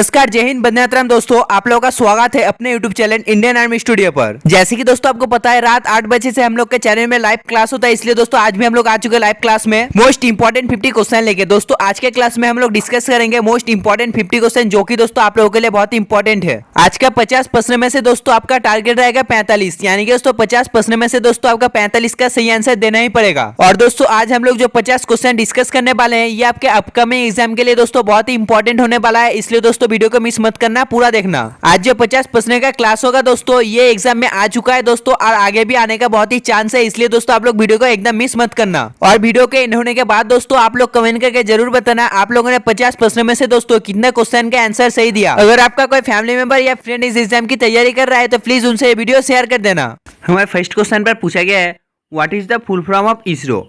नमस्कार, जय हिंद, वंदे मातरम। दोस्तों, आप लोगों का स्वागत है अपने YouTube channel Indian army studio पर। जैसे कि दोस्तों आपको पता है, रात 8 बजे से हम लोग के चैनल में लाइव क्लास होता है, इसलिए दोस्तों आज भी हम लोग आ चुके हैं लाइव क्लास में मोस्ट इंपोर्टेंट 50 क्वेश्चन लेके। दोस्तों आज के क्लास में हम लोग डिस्कस करेंगे मोस्ट इंपोर्टेंट 50 क्वेश्चन, जो कि दोस्तों आप लोगों के लिए बहुत इंपॉर्टेंट है। आज का 50 प्रश्न में से दोस्तों आपका टारगेट रहेगा 45, यानी कि दोस्तों 50 प्रश्न में से दोस्तों आपका 45 का सही आंसर देना ही पड़ेगा। और दोस्तों आज हम लोग जो 50 क्वेश्चन डिस्कस करने वाले हैं, ये आपके अपकमिंग एग्जाम के लिए दोस्तों बहुत ही इंपॉर्टेंट होने वाला है, इसलिए दोस्तों वीडियो को मिस मत करना, पूरा देखना। आज जो 50 प्रश्न का क्लास होगा दोस्तों, ये एग्जाम में आ चुका है दोस्तों, और आगे भी आने का बहुत ही चांस है, इसलिए दोस्तों आप लोग वीडियो को एकदम मिस मत करना। और वीडियो के एंड होने के बाद दोस्तों आप लोग कमेंट करके जरूर बताना आप लोगों ने 50 प्रश्न में से दोस्तों कितने क्वेश्चन का आंसर सही दिया। अगर आपका कोई फैमिली मेंबर या फ्रेंड इस एग्जाम की तैयारी कर रहा है तो प्लीज उनसे ये वीडियो शेयर कर देना। हमारे फर्स्ट क्वेश्चन पर पूछा गया है, what is the full form of ISRO?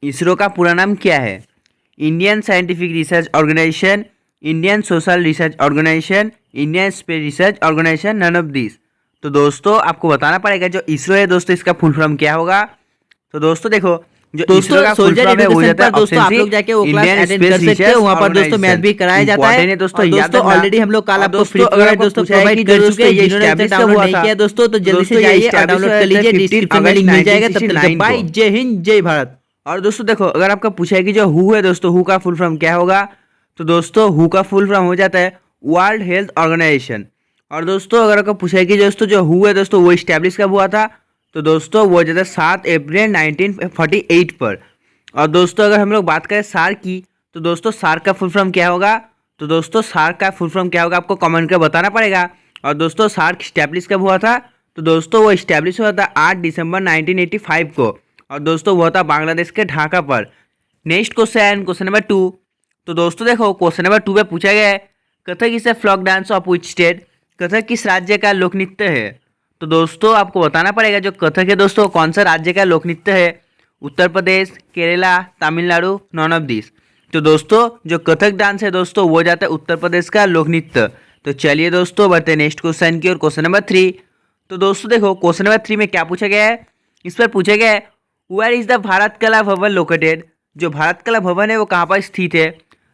ISRO का पूरा नाम क्या है? Indian scientific research organisation, Indian social research organisation, Indian space research organisation, none of this. तो दोस्तों आपको बताना पड़ेगा जो इसरो है दोस्तों, इसका फुल फॉर्म क्या होगा। तो दोस्तों देखो, जो इसरो का फुल फॉर्म है वो जाता है दोस्तों, आप लोग जाके वो क्लास अटेंड कर सकते हैं, वहां पर दोस्तों मैथ भी कराया जाता है दोस्तों। दोस्तों ऑलरेडी हम लोग कल आपको फ्री फायर दोस्तों प्रोवाइड कर चुके हैं, जिन्होंने अभी तक डाउनलोड नहीं किया दोस्तों तो जल्दी से जाइए और डाउनलोड कर लीजिए, डिस्क्रिप्शन में लिंक मिल जाएगा। तब तक बाय, जय हिंद, जय भारत। और दोस्तों देखो, अगर आपका पूछा है कि जो हु है दोस्तों, हु का फुल फॉर्म क्या होगा, तो दोस्तों हु का फुल फॉर्म हो जाता है वर्ल्ड हेल्थ ऑर्गेनाइजेशन। और दोस्तों अगर आपको पूछा है कि दोस्तों जो हु है दोस्तों वो इस्टेब्लिश कब हुआ था, तो दोस्तों वो जाता है 7 अप्रैल 1948 पर। और दोस्तों अगर हम लोग बात करें सार्क की, तो दोस्तों सार्क का फुल फॉर्म क्या होगा, तो दोस्तों सार्क का फुल फॉर्म क्या होगा आपको कमेंट कर बताना पड़ेगा। और दोस्तों सार्क इस्टेब्लिश कब हुआ था, तो दोस्तों वो इस्टेब्लिश हुआ था 8 दिसंबर 1985 को, और दोस्तों वो था बांग्लादेश के ढाका पर। Next question, question number 2। तो दोस्तों देखो क्वेश्चन नंबर 2 पे पूछा गया है, Kathak is a folk dance of which state? Kathak किस राज्य का लोक नृत्य है? तो दोस्तों आपको बताना पड़ेगा जो कथक है दोस्तों कौन सा राज्य का लोक नृत्य है। Uttar Pradesh, Kerala, Tamil Nadu, none of this. तो दोस्तों जो कथक डांस है दोस्तों वो जाता है उत्तर प्रदेश का लोक नृत्य। तो चलिए दोस्तों बढ़ते हैं नेक्स्ट क्वेश्चन की ओर, क्वेश्चन नंबर 3। तो दोस्तों देखो क्वेश्चन नंबर 3 में क्या पूछा गया है, इस पर पूछा गया है, वेयर इज द भारत कला भवन लोकेटेड? जो भारत कला भवन है वो कहाँ पर स्थित है?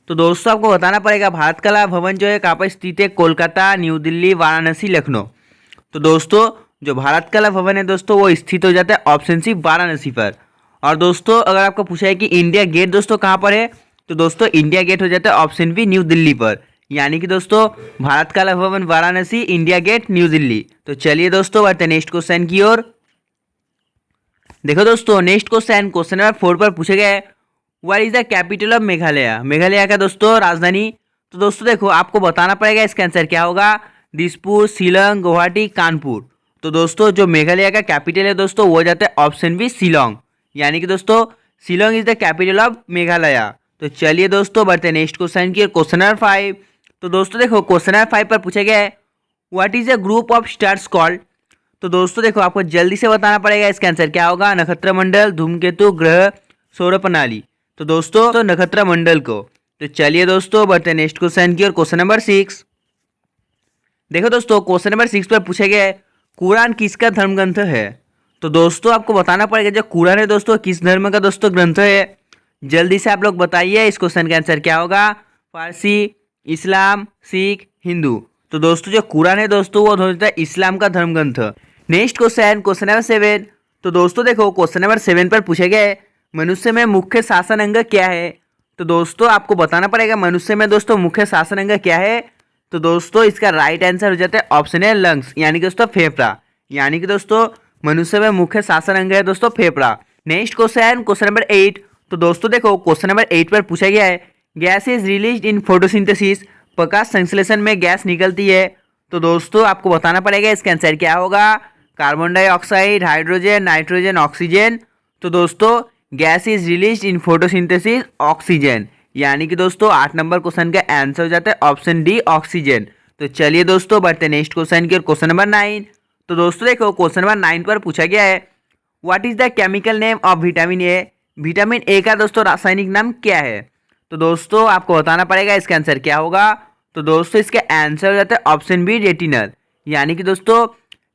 तो दोस्तों आपको बताना पड़ेगा भारत कला भवन जो है कहाँ पर स्थित है, कोलकाता, न्यू दिल्ली, वाराणसी, लखनऊ। तो दोस्तों जो भारत कला भवन है दोस्तों वो स्थित हो जाता है ऑप्शन सी वाराणसी पर। और दोस्तों अगर आपको पूछा है कि इंडिया गेट दोस्तों कहाँ पर है, तो दोस्तों इंडिया गेट हो जाता है ऑप्शन बी न्यू दिल्ली पर, यानी कि दोस्तों भारत कला भवन Varanasi, India get new Delhi. तो चलिए दोस्तों बढ़ते नेक्स्ट क्वेश्चन की ओर। देखो दोस्तों नेक्स्ट क्वेश्चन, क्वेश्चन नंबर 4 पर पूछा गया है, what is the capital of Meghalaya? Meghalaya का दोस्तों राजधानी। तो दोस्तों देखो आपको बताना पड़ेगा इसका आंसर क्या होगा, दिसपुर, शिलोंग, गुवाहाटी, कानपुर। तो दोस्तों जो मेघालय का कैपिटल है दोस्तों वो जाता है ऑप्शन बी शिलोंग, यानी कि दोस्तों Shillong is the capital of Meghalaya. तो चलिए दोस्तों बढ़ते हैं नेक्स्ट क्वेश्चन की, क्वेश्चन नंबर 5। तो दोस्तों देखो क्वेश्चन नंबर 5 पर पूछा गया है, what is a group of stars called? तो दोस्तों देखो आपको जल्दी से बताना पड़ेगा इसका आंसर क्या होगा, नक्षत्र मंडल, धूमकेतु, ग्रह, सौर प्रणाली। तो दोस्तों तो नक्षत्र मंडल को। तो चलिए दोस्तों बढ़ते हैं नेक्स्ट क्वेश्चन की ओर, क्वेश्चन नंबर 6। देखो दोस्तों क्वेश्चन नंबर 6 पर पूछा गया है, कुरान किसका धर्म ग्रंथ है? तो दोस्तों आपको बताना पड़ेगा जो कुरान है दोस्तों किस धर्म का दोस्तों ग्रंथ है। जल्दी से आप लोग बताइए इस क्वेश्चन का आंसर क्या होगा, फारसी, इस्लाम, सिख, हिंदू। तो दोस्तों जो कुरान है दोस्तों वो होता है इस्लाम का धर्म ग्रंथ। Next question, question number 7। तो दोस्तों देखो क्वेश्चन नंबर 7 पर पूछा गया है, मनुष्य में मुख्य शासन अंग क्या है? तो दोस्तों आपको बताना पड़ेगा मनुष्य में दोस्तों मुख्य शासन अंग क्या है। तो दोस्तों इसका राइट आंसर हो जाता है ऑप्शन है लंग्स, यानी कि दोस्तों फेफड़ा, यानी कि दोस्तों मनुष्य में मुख्य शासन अंग है दोस्तों फेफड़ा। Next question, question number 8। तो दोस्तों देखो क्वेश्चन नंबर 8 पर पूछा गया है, gas is release in photosynthesis? प्रकाश संश्लेषण में गैस निकलती है। तो दोस्तों आपको बताना पड़ेगा इसका आंसर क्या होगा, carbon dioxide, hydrogen, nitrogen, oxygen. तो दोस्तों gas is release in photosynthesis oxygen, यानी कि दोस्तों 8 नंबर क्वेश्चन का आंसर हो जाता है ऑप्शन डी ऑक्सीजन। तो चलिए दोस्तों बढ़ते हैं नेक्स्ट क्वेश्चन की, क्वेश्चन नंबर 9। तो दोस्तों देखो क्वेश्चन नंबर 9 पर पूछा गया है, what is the chemical name of vitamin A? Vitamin A का दोस्तों रासायनिक नाम क्या है? तो दोस्तों आपको बताना पड़ेगा इसका आंसर क्या होगा। तो दोस्तों इसका आंसर हो जाता है ऑप्शन बी रेटिनल, यानी कि दोस्तों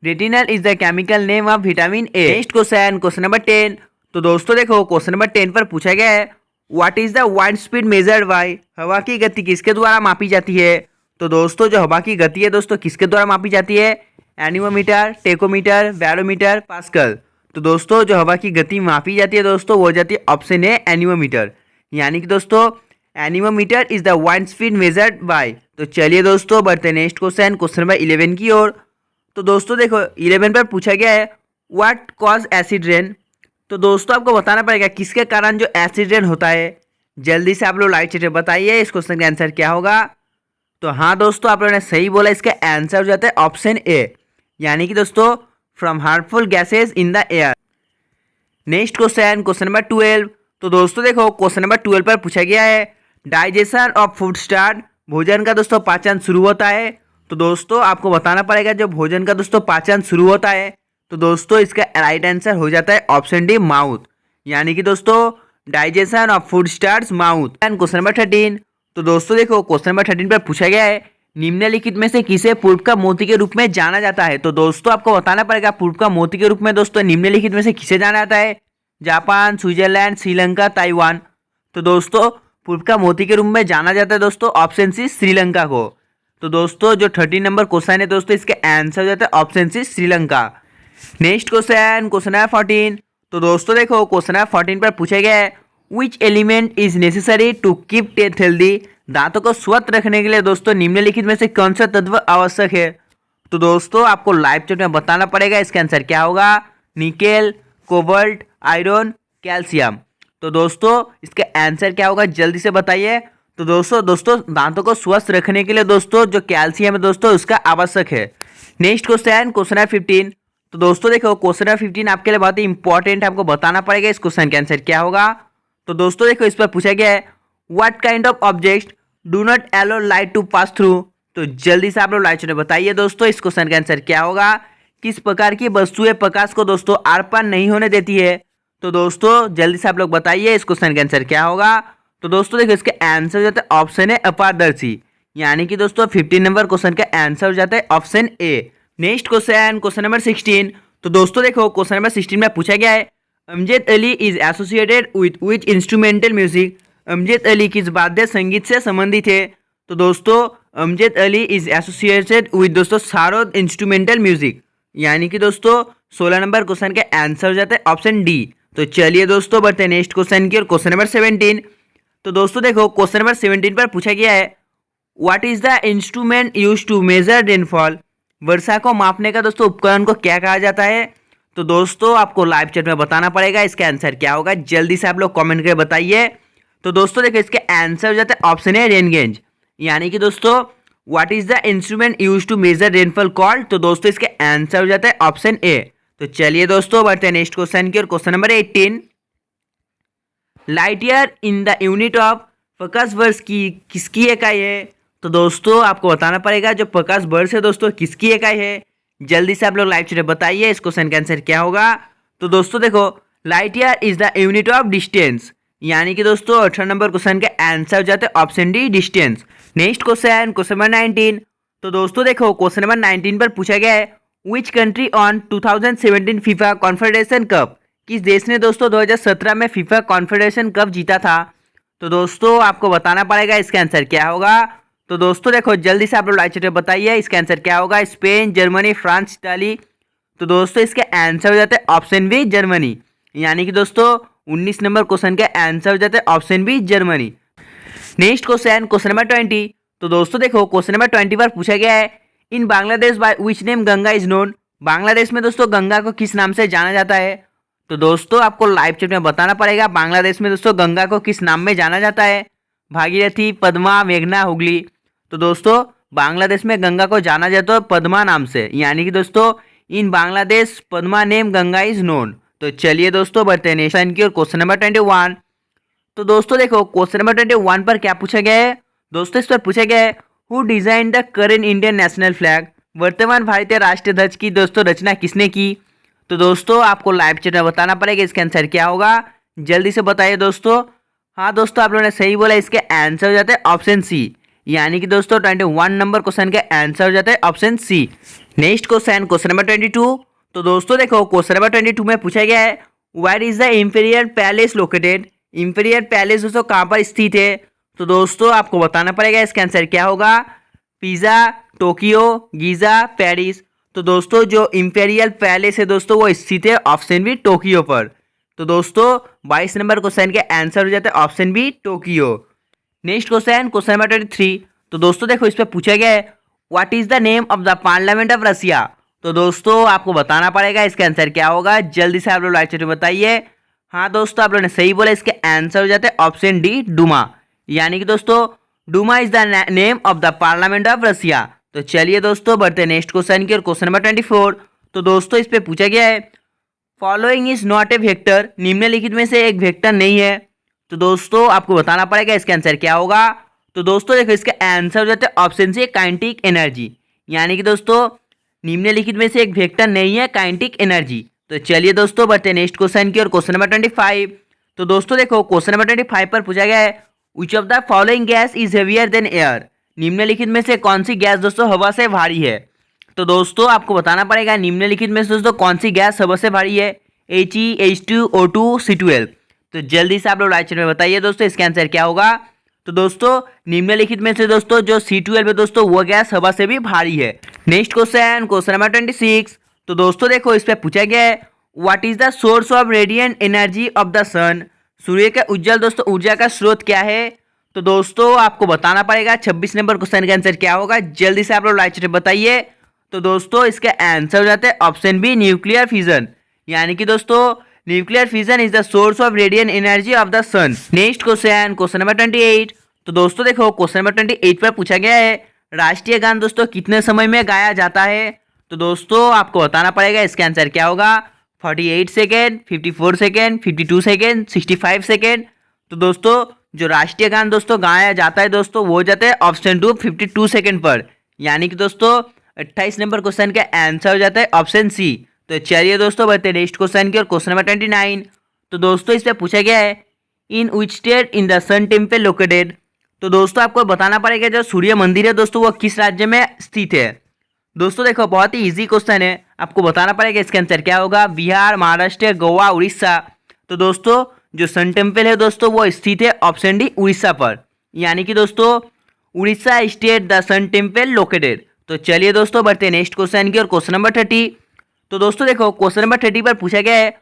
retinal is the chemical name of vitamin A. Next question, question number 10। तो दोस्तों देखो क्वेश्चन नंबर 10 पर पूछा गया है, what is the wind speed measured by? हवा की गति किसके द्वारा मापी जाती है? तो दोस्तों जो हवा की गति है दोस्तों किसके द्वारा मापी जाती है? Anemometer, tachometer, barometer, pascal. तो दोस्तों जो हवा की गति मापी जाती है दोस्तों वो हो जाती है ऑप्शन ए एनीमोमीटर। यानी कि दोस्तों anemometer is the wind speed measured by. तो चलिए दोस्तों बढ़ते नेक्स्ट क्वेश्चन नंबर 11 की ओर। तो दोस्तों देखो 11 पर पूछा गया है व्हाट कॉज एसिड रेन। तो दोस्तों आपको बताना पड़ेगा किसके कारण जो एसिड रेन होता है। जल्दी से आप लोग लाइव चैट में बताइए इस क्वेश्चन का आंसर क्या होगा। तो हाँ दोस्तों आप लोगों ने सही बोला, इसका आंसर हो जाता है ऑप्शन ए, यानी कि दोस्तों from harmful gases in the air. Next question number 12। तो दोस्तों देखो क्वेश्चन नंबर 12 पर पूछा गया है डाइजेशन ऑफ फूड स्टार्ट। भोजन का दोस्तों पाचन शुरू होता है। तो दोस्तों आपको बताना पड़ेगा जो भोजन का दोस्तों पाचन शुरू होता है। तो दोस्तों इसका राइट आंसर हो जाता है ऑप्शन डी माउथ, यानी कि दोस्तों digestion of food starts mouth. And question number 13। तो दोस्तों देखो क्वेश्चन नंबर 13 पर पूछा गया है निम्नलिखित में से किसे पूर्व का मोती के रूप में जाना जाता है। तो दोस्तों आपको बताना पड़ेगा पूर्व का मोती के रूप में दोस्तों निम्नलिखित में से किसे जाना जाता है? Japan, Switzerland, Sri Lanka, Taiwan. तो दोस्तों पूर्व का मोती के रूप में जाना जाता है दोस्तों ऑप्शन सी श्रीलंका को। तो दोस्तों जो 13 नंबर क्वेश्चन है दोस्तों इसका आंसर हो जाता है option C Sri Lanka. Next question number 14। तो दोस्तों देखो क्वेश्चन नंबर 14 पर पूछा गया है which element is necessary to keep teeth healthy. दांतों को स्वस्थ रखने के लिए दोस्तों निम्नलिखित में से कौन सा तत्व आवश्यक है? तो दोस्तों आपको लाइव चैट में बताना पड़ेगा इसका आंसर क्या होगा। Nickel, cobalt, iron, calcium. तो दोस्तों इसका आंसर क्या होगा जल्दी से बताइए। तो दोस्तों दांतों को स्वस्थ रखने के लिए दोस्तों जो कैल्शियम है दोस्तों उसका आवश्यक है। Next question number 15। तो दोस्तों देखो क्वेश्चन नंबर 15 आपके लिए बहुत ही इंपॉर्टेंट है, आपको बताना पड़ेगा इस क्वेश्चन का आंसर क्या होगा। तो दोस्तों देखो इस पर पूछा गया है what kind of object do not allow light to pass through. तो जल्दी से आप लोग लाइट में बताइए दोस्तों इस क्वेश्चन का आंसर क्या होगा। किस प्रकार की वस्तुएं प्रकाश को दोस्तों आर पार नहीं होने देती है? तो दोस्तों जल्दी से आप लोग बताइए इस क्वेश्चन का आंसर क्या होगा। तो दोस्तों देखो इसका आंसर हो जाता है ऑप्शन है अपारदर्शी, यानी कि दोस्तों 15 नंबर क्वेश्चन का आंसर हो जाता है option A. Next question number 16। तो दोस्तों देखो क्वेश्चन नंबर 16 में पूछा गया है Amjad Ali is associated which instrumental music. Amjad Ali किस वाद्य संगीत से संबंधित है? तो दोस्तों Amjad Ali is associated with दोस्तों सारोद इंस्ट्रूमेंटल म्यूजिक, यानी कि दोस्तों 16 नंबर क्वेश्चन का आंसर हो जाता है ऑप्शन डी। तो चलिए दोस्तों बढ़ते हैं नेक्स्ट क्वेश्चन की और क्वेश्चन नंबर 17। तो दोस्तों देखो क्वेश्चन नंबर 17 पर पूछा गया है what is the instrument use to measure rainfall. वर्षा को मापने का दोस्तों उपकरण को क्या कहा जाता है? तो दोस्तों आपको लाइव चैट में बताना पड़ेगा इसका आंसर क्या होगा। जल्दी से आप लोग कमेंट करके बताइए। तो दोस्तों देखो इसके आंसर हो जाता है ऑप्शन है रेन गेज, यानी कि दोस्तों what is the instrument use to measure rainfall called. तो दोस्तों इसके आंसर हो जाता है ऑप्शन ए। तो चलिए दोस्तों बढ़ते हैं नेक्स्ट क्वेश्चन की और question number 18। Light year in the unit of प्रकाश वर्ष की किसकी इकाई है? तो दोस्तों आपको बताना पड़ेगा जो प्रकाश वर्ष है दोस्तों किसकी इकाई है। जल्दी से आप लोग लाइव चैट में बताइए इस क्वेश्चन का आंसर क्या होगा। तो दोस्तों देखो light year is the unit of distance, यानी कि दोस्तों 18 नंबर क्वेश्चन का आंसर हो जाता है option D distance. Next question number 19। तो दोस्तों देखो क्वेश्चन नंबर 19 पर पूछा गया है which country on 2017 FIFA confederation cup. किस देश ने दोस्तों 2017 में फीफा कॉन्फेडरेशन कप जीता था? तो दोस्तों आपको बताना पड़ेगा इसका आंसर क्या होगा। तो दोस्तों देखो जल्दी से आप लोग लाइव चैट में बताइए इसका आंसर क्या होगा। Spain, Germany, France, Italy. तो दोस्तों इसका आंसर हो जाता है ऑप्शन बी जर्मनी, यानी कि दोस्तों 19 नंबर क्वेश्चन का आंसर हो जाता है option B Germany. Next question number 20। तो दोस्तों देखो क्वेश्चन नंबर 20 पर पूछा गया है in Bangladesh by which name Ganga is known. Bangladesh में दोस्तों गंगा को किस नाम से जाना जाता है? तो दोस्तों आपको लाइव चैट में बताना पड़ेगा बांग्लादेश में दोस्तों गंगा को किस नाम में जाना जाता है। भागीरथी, पद्मा, मेघना, हुगली। तो दोस्तों बांग्लादेश में गंगा को जाना जाता है पद्मा नाम से, यानी कि दोस्तों in Bangladesh Padma name Ganga is known. तो चलिए दोस्तों बढ़ते हैं नेक्स्ट की और क्वेश्चन नंबर 21। तो दोस्तों देखो क्वेश्चन नंबर 21 पर क्या पूछा गया है। दोस्तों इस पर पूछा गया है who design the current Indian national flag. वर्तमान भारतीय राष्ट्रीय ध्वज की दोस्तों रचना किसने की? तो दोस्तों आपको लाइव चैट में बताना पड़ेगा इसका आंसर क्या होगा। जल्दी से बताइए दोस्तों। हाँ दोस्तों आप लोगों ने सही बोला, इसके आंसर हो जाता है ऑप्शन सी, यानी कि दोस्तों 21 नंबर क्वेश्चन का आंसर हो जाता है option C. Next question number 22। तो दोस्तों देखो क्वेश्चन नंबर 22 में पूछा गया है where is the imperial palace located. Imperial palace दोस्तों कहाँ पर स्थित है? तो दोस्तों आपको बताना पड़ेगा इसका आंसर क्या होगा। Pizza, Tokyo, Giza, Paris. तो दोस्तों जो इंपेरियल पैलेस है दोस्तों वो स्थित है ऑप्शन बी टोक्यो पर। तो दोस्तों 22 नंबर क्वेश्चन के आंसर हो जाता है option B Tokyo. Next question, question number 23। तो दोस्तों देखो इस पे पूछा गया है what is the name of the parliament of Russia. तो दोस्तों आपको बताना पड़ेगा इसका आंसर क्या होगा। जल्दी से आप लोग लाइक चैट में बताइए। हाँ दोस्तों आप लोगों ने सही बोला, इसके आंसर हो जाते हैं ऑप्शन डी डूमा। यानी कि दोस्तों Duma is the name of the parliament of Russia. तो चलिए दोस्तों बढ़ते हैं नेक्स्ट क्वेश्चन की ओर। Question number 24। तो दोस्तों इस पे पूछा गया है following is not a vector, निम्नलिखित में से एक वेक्टर नहीं है। तो दोस्तों आपको बताना पड़ेगा इसका आंसर क्या होगा। तो दोस्तों देखो इसका आंसर हो जाता है ऑप्शन सी काइनेटिक एनर्जी। यानी कि दोस्तों निम्नलिखित में से एक वेक्टर नहीं है काइनेटिक एनर्जी। तो चलिए दोस्तों बढ़ते हैं नेक्स्ट क्वेश्चन की और क्वेश्चन नंबर 25। तो दोस्तों देखो क्वेश्चन नंबर 25 पर पूछा गया है which of the following gas is heavier than air, निम्नलिखित में से कौन सी गैस दोस्तों हवा से भारी है। तो दोस्तों आपको बताना पड़ेगा निम्नलिखित में से दोस्तों कौन सी गैस हवा से भारी है, He, H2, O2, C12। तो जल्दी से आप लोग राइट में बताइए दोस्तों इसका आंसर क्या होगा। तो दोस्तों निम्नलिखित में से दोस्तों जो C12 है दोस्तों वो गैस हवा से भी भारी है। Next question, question number 26। तो दोस्तों देखो इस पे पूछा गया है what is the source of radiant energy of the sun, सूर्य का उज्जवल दोस्तों ऊर्जा का स्रोत क्या है। तो दोस्तों आपको बताना पड़ेगा 26 नंबर क्वेश्चन का आंसर क्या होगा। जल्दी से आप लोग राइट में बताइए। तो दोस्तों इसका आंसर हो जाता है ऑप्शन बी न्यूक्लियर फिजन। यानी कि दोस्तों nuclear fission is the source of radiant energy of the sun. Next question, question number 28। तो दोस्तों देखो क्वेश्चन नंबर 28 पर पूछा गया है राष्ट्रीय गान दोस्तों कितने समय में गाया जाता है। तो दोस्तों आपको बताना पड़ेगा इसका आंसर क्या होगा। 48 सेकेंड, 54 सेकेंड, 52 सेकेंड, 65 सेकेंड। तो दोस्तों जो राष्ट्रीय गान दोस्तों गाया जाता है दोस्तों वो हो जाता है ऑप्शन 2 52 सेकेंड पर। यानी कि दोस्तों 28 नंबर क्वेश्चन का आंसर हो जाता है ऑप्शन सी। तो चलिए दोस्तों बढ़ते हैं नेक्स्ट क्वेश्चन की और क्वेश्चन नंबर 29। तो दोस्तों इस पे पूछा गया है in which state in the sun temple located. तो दोस्तों आपको बताना पड़ेगा जो सूर्य मंदिर है दोस्तों वो किस राज्य में स्थित है। दोस्तों देखो बहुत ही इजी क्वेश्चन है, आपको बताना पड़ेगा इसका आंसर क्या होगा। बिहार, महाराष्ट्र, गोवा, उड़ीसा। तो दोस्तों जो सन टेम्पल है दोस्तों वो स्थित है ऑप्शन डी उड़ीसा पर। यानी कि दोस्तों Orissa state the sun temple located. तो चलिए दोस्तों बढ़ते हैं नेक्स्ट क्वेश्चन की और क्वेश्चन नंबर 30। तो दोस्तों देखो क्वेश्चन नंबर 30 पर पूछा गया है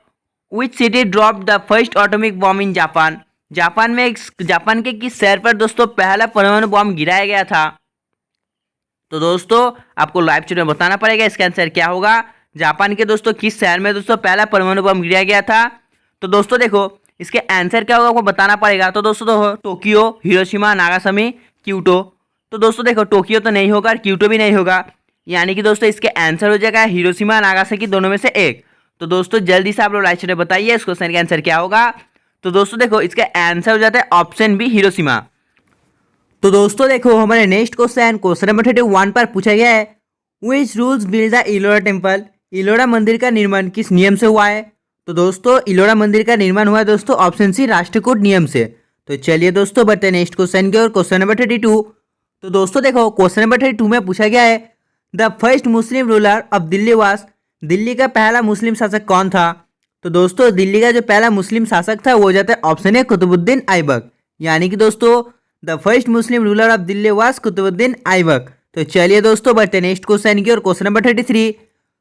which city drop the first atomic bomb in Japan. Japan के किस शहर पर दोस्तों पहला परमाणु बॉम्ब गिराया गया था। तो दोस्तों आपको लाइव चैट में बताना पड़ेगा इसका आंसर क्या होगा। जापान के दोस्तों किस शहर में दोस्तों पहला परमाणु बम गिराया गया था। तो दोस्तों देखो इसके आंसर क्या होगा आपको बताना पड़ेगा। तो दोस्तों देखो टोक्यो, हिरोशिमा, नागासाकी, क्योटो। तो दोस्तों देखो टोक्यो तो नहीं होगा, क्योटो भी नहीं होगा। यानी कि दोस्तों इसके आंसर हो जाएगा हिरोशिमा, नागासाकी दोनों में से एक। तो दोस्तों जल्दी से आप लोग राइट में बताइए इस क्वेश्चन का आंसर क्या होगा। तो दोस्तों देखो इसका आंसर हो जाता है ऑप्शन बी हिरोशिमा। तो दोस्तों देखो हमारे नेक्स्ट क्वेश्चन, क्वेश्चन नंबर 31 पर पूछा गया है which rules build the Ellora temple. Ellora मंदिर का निर्माण किस नियम से हुआ है। तो दोस्तों इलोरा मंदिर का निर्माण हुआ है दोस्तों ऑप्शन सी राष्ट्रकूट नियम से। तो चलिए दोस्तों बढ़ते हैं नेक्स्ट क्वेश्चन की और क्वेश्चन नंबर 32। तो दोस्तों देखो क्वेश्चन नंबर 32 में पूछा गया है the first Muslim ruler of Delhi वास, दिल्ली का पहला मुस्लिम शासक कौन था। तो दोस्तों दिल्ली का जो पहला मुस्लिम शासक था वो हो जाता है ऑप्शन ए कुतुबुद्दीन ऐबक। यानी कि दोस्तों the first Muslim ruler of Delhi वास कुतुबुद्दीन ऐबक। तो चलिए दोस्तों बढ़ते नेक्स्ट क्वेश्चन की और क्वेश्चन नंबर 33।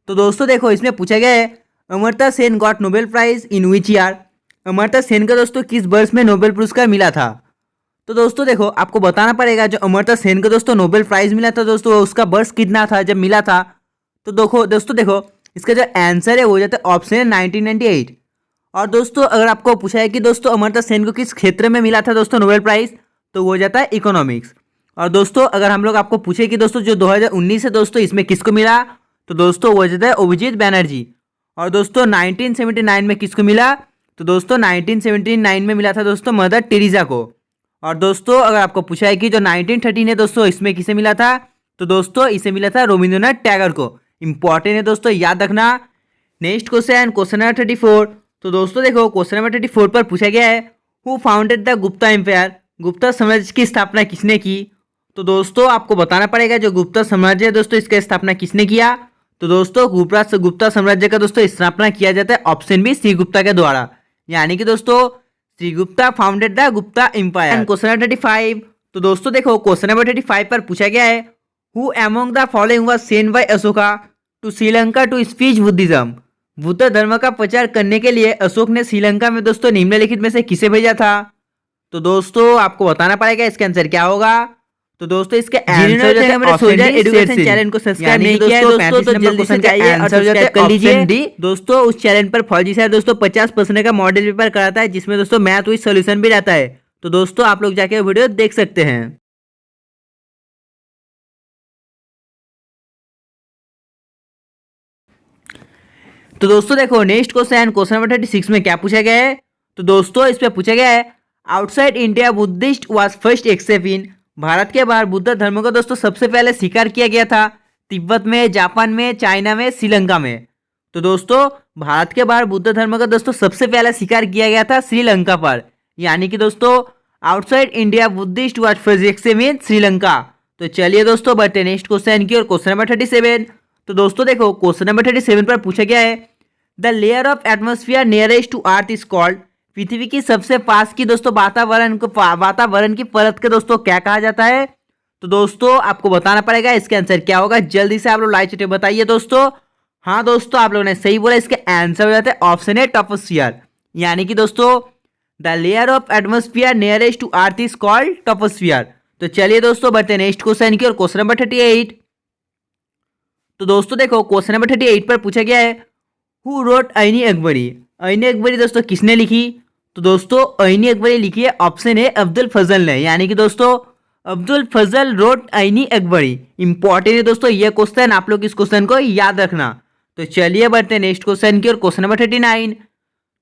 तो दोस्तों देखो इसमें पूछा गया है Amartya Sen got Nobel prize in which year. Amartya Sen का दोस्तों किस वर्ष में नोबेल पुरस्कार मिला था। तो दोस्तों देखो आपको बताना पड़ेगा जो अमर्त्य सेन को दोस्तों नोबेल प्राइज मिला था दोस्तों उसका वर्ष कितना था जब मिला था। तो दोस्तों देखो इसका जो आंसर है वो जाता है ऑप्शन है 1998। और दोस्तों अगर आपको पूछा है कि दोस्तों अमर्त्य सेन को किस क्षेत्र में मिला था दोस्तों नोबेल प्राइज, तो वो जाता है इकोनॉमिक्स। और दोस्तों अगर हम लोग आपको पूछे कि दोस्तों जो 2019 है दोस्तों इसमें किसको मिला, तो दोस्तों वो जाता है अभिजीत बैनर्जी। और दोस्तों 1979 में किसको मिला, तो दोस्तों 1979 में मिला था दोस्तों मदर टेरेसा को। और दोस्तों अगर आपको पूछा है कि जो 1913 है दोस्तों इसमें किसे मिला था, तो दोस्तों इसे मिला था रविंद्रनाथ टैगोर को। इंपॉर्टेंट है दोस्तों याद रखना। Next question, question number 34। तो दोस्तों देखो क्वेश्चन नंबर 34 पर पूछा गया है who founded the Gupta empire, Gupta साम्राज्य की स्थापना किसने की। तो दोस्तों आपको बताना पड़ेगा जो गुप्ता साम्राज्य है दोस्तों इसकी स्थापना किसने किया। तो दोस्तों गुप्ता साम्राज्य का दोस्तों स्थापना किया जाता है ऑप्शन बी श्रीगुप्ता के द्वारा। यानी कि दोस्तों Srigupta founded the Gupta empire. Question number 35। तो दोस्तों देखो क्वेश्चन नंबर 35 पर पूछा गया है who among the following was sent by Ashoka to Sri Lanka to speech Buddhism. Buddha धर्म का प्रचार करने के लिए अशोक ने श्रीलंका में दोस्तों निम्नलिखित में से किसे भेजा था। तो दोस्तों आपको बताना पड़ेगा इसका आंसर क्या होगा। तो दोस्तों इसके आंसर है हमारे सोल्जर एजुकेशन चैनल को सब्सक्राइब नहीं किया है दोस्तों तो जल्दी से जाइए और सब्सक्राइब कर लीजिए। दोस्तों उस चैनल पर फौजी सर दोस्तों 50% का मॉडल पेपर कराता है जिसमें दोस्तों मैथ विद सॉल्यूशन भी रहता है। तो दोस्तों आप लोग जाके वीडियो देख सकते हैं। तो दोस्तों देखो नेक्स्ट क्वेश्चन नंबर 36 में क्या पूछा गया है। तो दोस्तों इस पे पूछा गया है outside India Buddhist was first accept इन। भारत के बाहर बुद्ध धर्म को दोस्तों सबसे पहले स्वीकार किया गया था तिब्बत में, जापान में, चाइना में, श्रीलंका में। तो दोस्तों भारत के बाहर बुद्ध धर्म का दोस्तों सबसे पहले स्वीकार किया गया था श्रीलंका पर, यानी कि दोस्तों outside India Buddhist was first accept इन श्रीलंका। तो चलिए दोस्तों बढ़ते नेक्स्ट क्वेश्चन की और क्वेश्चन नंबर 37। तो दोस्तों देखो क्वेश्चन नंबर 37 पर पूछा गया है the layer of atmosphere nearest to earth is called. पृथ्वी की सबसे पास की दोस्तों वातावरण की परत के दोस्तों क्या कहा जाता है। तो दोस्तों आपको बताना पड़ेगा इसका आंसर क्या होगा। जल्दी से आप लोग लाइव चैट बताइए दोस्तों। हाँ दोस्तों आप लोगों ने सही बोला, इसके आंसर हो जाता है ऑप्शन है ट्रोपोस्फियर, यानी कि दोस्तों the layer of atmosphere nearest to earth is called troposphere. तो चलिए दोस्तों बढ़ते नेक्स्ट क्वेश्चन की और क्वेश्चन नंबर 38। तो दोस्तों देखो क्वेश्चन नंबर 38 पर पूछा गया है हु रोट ऐनी अकबरी। ऐनी अकबरी दोस्तों किसने लिखी। तो दोस्तों ऐनी अकबरी लिखी है ऑप्शन है अब्दुल फजल ने, यानी कि दोस्तों अब्दुल फजल रोट ऐनी अकबरी। इंपॉर्टेंट है दोस्तों ये क्वेश्चन, आप लोग इस क्वेश्चन को याद रखना। तो चलिए बढ़ते हैं नेक्स्ट क्वेश्चन की और क्वेश्चन नंबर 39।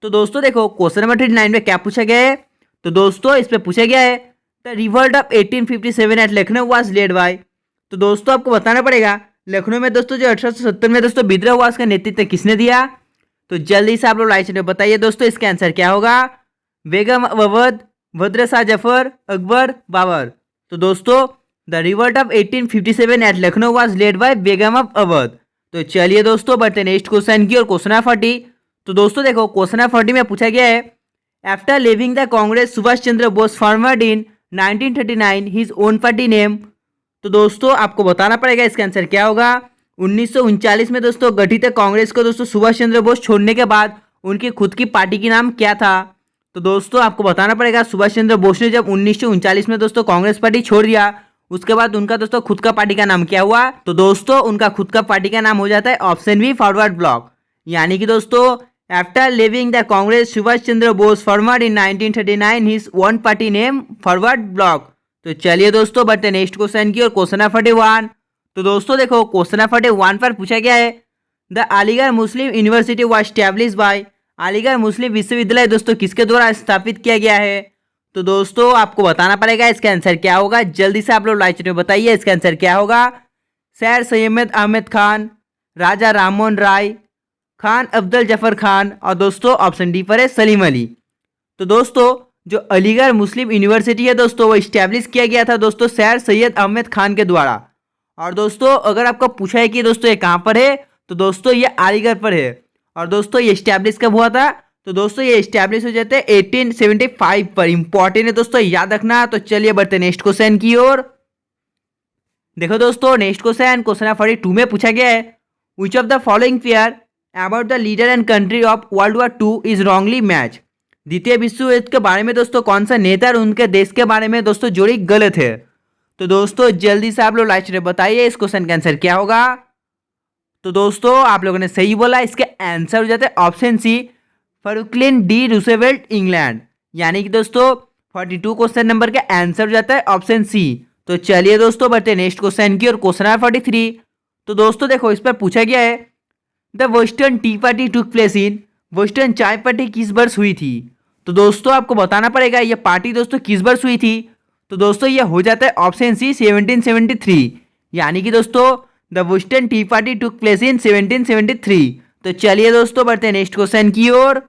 तो दोस्तों देखो क्वेश्चन नंबर 39 में क्या पूछा गया है। तो दोस्तों इस पे पूछा गया है the revolt of 1857 at Lucknow was led by. तो दोस्तों आपको बताना पड़ेगा लखनऊ में दोस्तों जो 1870 में दोस्तों विद्रोह हुआ उसका नेतृत्व किसने दिया। तो जल्दी से आप लोग लाइव चैट में बताइए दोस्तों इसका आंसर क्या होगा। बेगम अवध, भद्र शाह जफर, अकबर, बाबर। तो दोस्तों the revolt of 1857 at Lucknow was led by Begum of Awadh. तो चलिए दोस्तों बढ़ते नेक्स्ट क्वेश्चन की और क्वेश्चन 40। तो दोस्तों देखो क्वेश्चन 40 में पूछा गया है after living the Congress Subhash Chandra Bose formed in 1939 his own party name. तो दोस्तों आपको बताना पड़ेगा इसका आंसर क्या होगा। 1939 में दोस्तों गठित कांग्रेस को दोस्तों सुभाष चंद्र बोस छोड़ने के बाद उनकी खुद की पार्टी की नाम क्या था। तो दोस्तों आपको बताना पड़ेगा सुभाष चंद्र बोस ने जब 1939 में दोस्तों कांग्रेस पार्टी छोड़ दिया उसके बाद उनका दोस्तों खुद का पार्टी का नाम क्या हुआ। तो दोस्तों उनका खुद का पार्टी का नाम हो जाता है ऑप्शन बी फॉरवर्ड ब्लॉक, यानी कि दोस्तों after living the Congress Subhash Chandra Bose formed in 1939 his one party name forward block. तो चलिए दोस्तों बढ़ते नेक्स्ट क्वेश्चन की और क्वेश्चन 41। तो दोस्तों देखो क्वेश्चन 41 पर पूछा गया है the Aligarh Muslim university was established by. Aligarh Muslim विश्वविद्यालय दोस्तों किसके द्वारा स्थापित किया गया है। तो दोस्तों आपको बताना पड़ेगा इसका आंसर क्या होगा। जल्दी से आप लोग लाइव चैट में बताइए इसका आंसर क्या होगा। सैर सैयद अहमद खान, राजा राममोहन राय, खान अब्दुल जफर खान और दोस्तों ऑप्शन डी पर है सलीम अली। तो दोस्तों जो अलीगढ़ मुस्लिम यूनिवर्सिटी है दोस्तों वो इस्टेब्लिश किया गया था दोस्तों सैर सैयद अहमद खान के द्वारा। और दोस्तों अगर आपको पूछा है कि दोस्तों ये कहाँ पर है तो दोस्तों ये अलीगढ़ पर है। और दोस्तों ये इस्टेब्लिश कब हुआ था। तो दोस्तों ये इस्टेब्लिश हो जाते हैं 1875 पर। इंपॉर्टेंट है दोस्तों याद रखना। तो चलिए बढ़ते नेक्स्ट क्वेश्चन की ओर। देखो दोस्तों नेक्स्ट क्वेश्चन 42 में पूछा गया है which of the following pair about the leader and country of world war 2 is wrongly match. द्वितीय विश्व युद्ध के बारे में दोस्तों कौन सा नेता और उनके देश के बारे में दोस्तों जोड़ी गलत है। तो दोस्तों जल्दी से आप लोग लाइव चैट में बताइए इस क्वेश्चन का आंसर क्या होगा। तो दोस्तों आप लोगों ने सही बोला, इसके आंसर हो जाता है option C Franklin D Roosevelt England, यानी कि दोस्तों 42 क्वेश्चन नंबर का आंसर हो जाता है ऑप्शन सी। तो चलिए दोस्तों बढ़ते नेक्स्ट क्वेश्चन की और क्वेश्चन नंबर 43। तो दोस्तों देखो इस पर पूछा गया है the western T party took place in. Western चाय पार्टी किस वर्ष हुई थी। तो दोस्तों आपको बताना पड़ेगा ये पार्टी दोस्तों किस वर्ष हुई थी। तो दोस्तों ये हो जाता है ऑप्शन सी 1773, यानी कि दोस्तों the western T party took place in 1773। तो चलिए दोस्तों बढ़ते हैं नेक्स्ट क्वेश्चन की ओर।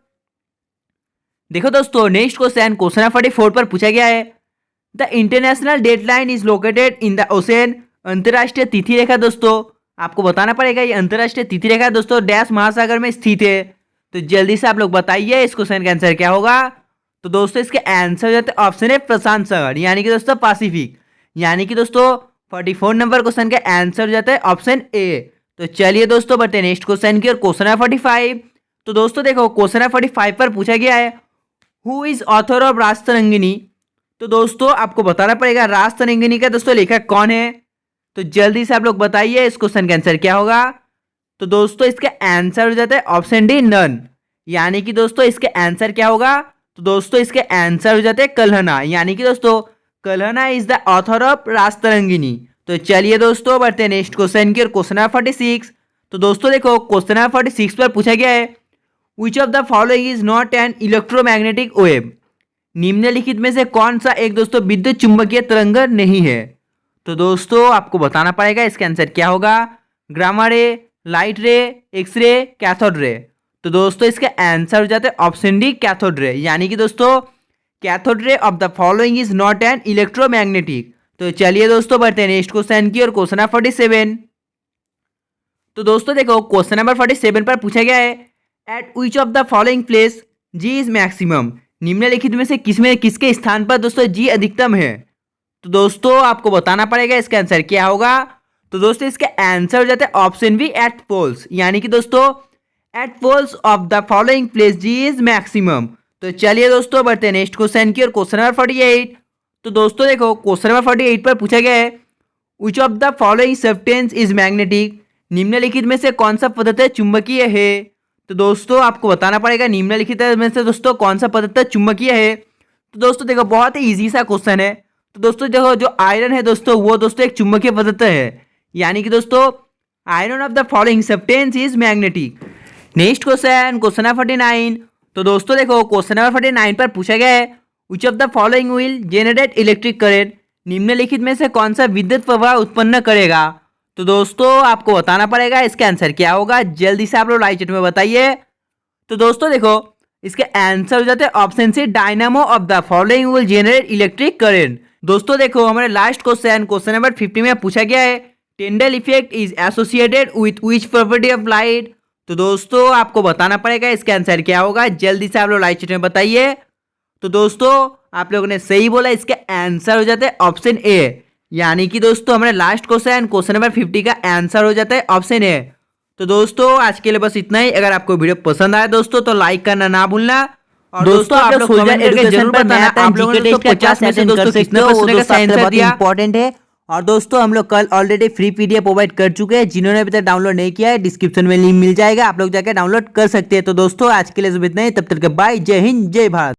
देखो दोस्तों नेक्स्ट क्वेश्चन 44 पर पूछा गया है the international deadline is located in the ocean. अंतर्राष्ट्रीय तिथि रेखा दोस्तों आपको बताना पड़ेगा ये अंतर्राष्ट्रीय तिथि रेखा दोस्तों डैश महासागर में स्थित है। तो जल्दी से आप लोग बताइए इस क्वेश्चन का आंसर क्या होगा। तो दोस्तों इसके आंसर हो जाते हैं ऑप्शन है प्रशांत सागर, यानी कि दोस्तों पैसिफिक, यानी कि दोस्तों 44 नंबर क्वेश्चन का आंसर हो जाता है ऑप्शन ए। तो चलिए दोस्तों बढ़ते हैं नेक्स्ट क्वेश्चन की और क्वेश्चन है 45। तो दोस्तों देखो क्वेश्चन है 45 पर पूछा गया है who is author of Rajatarangini. तो दोस्तों आपको बताना पड़ेगा राजतरंगिनी का दोस्तों लेखक कौन है। तो जल्दी से आप लोग बताइए इस क्वेश्चन का आंसर क्या होगा। तो दोस्तों इसका आंसर हो जाता है ऑप्शन डी नन, यानी कि दोस्तों इसके आंसर क्या होगा। तो दोस्तों इसके आंसर हो जाते हैं कल्हना, यानी कि दोस्तों Kalhana is the author of Rajatarangini. तो चलिए दोस्तों बढ़ते हैं नेक्स्ट क्वेश्चन की और क्वेश्चन है 46। तो दोस्तों देखो क्वेश्चन है 46 पर पूछा गया है which of the following is not an electromagnetic wave. निम्नलिखित में से कौन सा एक दोस्तों विद्युत चुंबकीय तरंग नहीं है। तो दोस्तों आपको बताना पड़ेगा इसका आंसर क्या होगा। गामा रे, लाइट रे, एक्सरे, कैथोड रे। तो दोस्तों इसका आंसर हो जाता है ऑप्शन डी कैथोड रे, यानी कि दोस्तों cathode ray of the following is not an electromagnetic. तो चलिए दोस्तों बढ़ते हैं नेक्स्ट क्वेश्चन की और क्वेश्चन है 47। तो दोस्तों देखो क्वेश्चन नंबर 47 पर पूछा गया है at which of the following place g is maximum. निम्नलिखित में से किसके स्थान पर दोस्तों जी अधिकतम है। तो दोस्तों आपको बताना पड़ेगा इसका आंसर क्या होगा। तो दोस्तों इसका आंसर हो जाता है ऑप्शन बी एट पोल्स, यानी कि दोस्तों at poles of the following place g is maximum. तो चलिए दोस्तों बढ़ते हैं नेक्स्ट क्वेश्चन की और क्वेश्चन नंबर 48। तो दोस्तों देखो क्वेश्चन नंबर 48 पर पूछा गया है which of the following substance is magnetic. निम्नलिखित में से कौन सा पदार्थ चुंबकीय है। तो दोस्तों आपको बताना पड़ेगा निम्नलिखित में से दोस्तों कौन सा पदार्थ चुंबकीय है। तो दोस्तों देखो बहुत ही इजी सा क्वेश्चन है। तो दोस्तों देखो जो आयरन है दोस्तों वो दोस्तों एक चुंबकीय पदार्थ है, यानी कि दोस्तों iron of the following substance is magnetic. Next question question number 49। तो दोस्तों देखो क्वेश्चन नंबर 49 पर पूछा गया है which of the following will generate electric current. निम्नलिखित में से कौन सा विद्युत प्रवाह उत्पन्न करेगा। तो दोस्तों आपको बताना पड़ेगा इसका आंसर क्या होगा। जल्दी से आप लोग लाइव चैट में बताइए। तो दोस्तों देखो इसके आंसर हो जाते हैं option C dynamo of the following will generate electric current. दोस्तों देखो हमारे लास्ट क्वेश्चन नंबर 50 में पूछा गया है Tyndall effect is associated with which property of light. तो दोस्तों आपको बताना पड़ेगा इसका आंसर क्या होगा। जल्दी से आप लोग लाइव चैट में बताइए। तो दोस्तों आप लोगों ने सही बोला, इसका आंसर हो जाता है ऑप्शन ए, यानी कि दोस्तों हमारे लास्ट क्वेश्चन नंबर 50 का आंसर हो जाता है ऑप्शन ए। तो दोस्तों आज के लिए बस इतना ही। अगर आपको वीडियो पसंद आया दोस्तों तो लाइक करना ना भूलना। और दोस्तों आप लोग कमेंट करके जरूर बताना आप लोगों ने दोस्तों 50 में से दोस्तों कितने क्वेश्चन का सही आंसर दिया, इंपॉर्टेंट है। और दोस्तों हम लोग कल ऑलरेडी फ्री पीडीएफ प्रोवाइड कर चुके हैं, जिन्होंने अभी तक डाउनलोड नहीं किया है डिस्क्रिप्शन में लिंक मिल जाएगा, आप लोग जाकर डाउनलोड कर सकते हैं। तो दोस्तों आज के लिए इतना ही, तब तक बाय, जय हिंद जय भारत।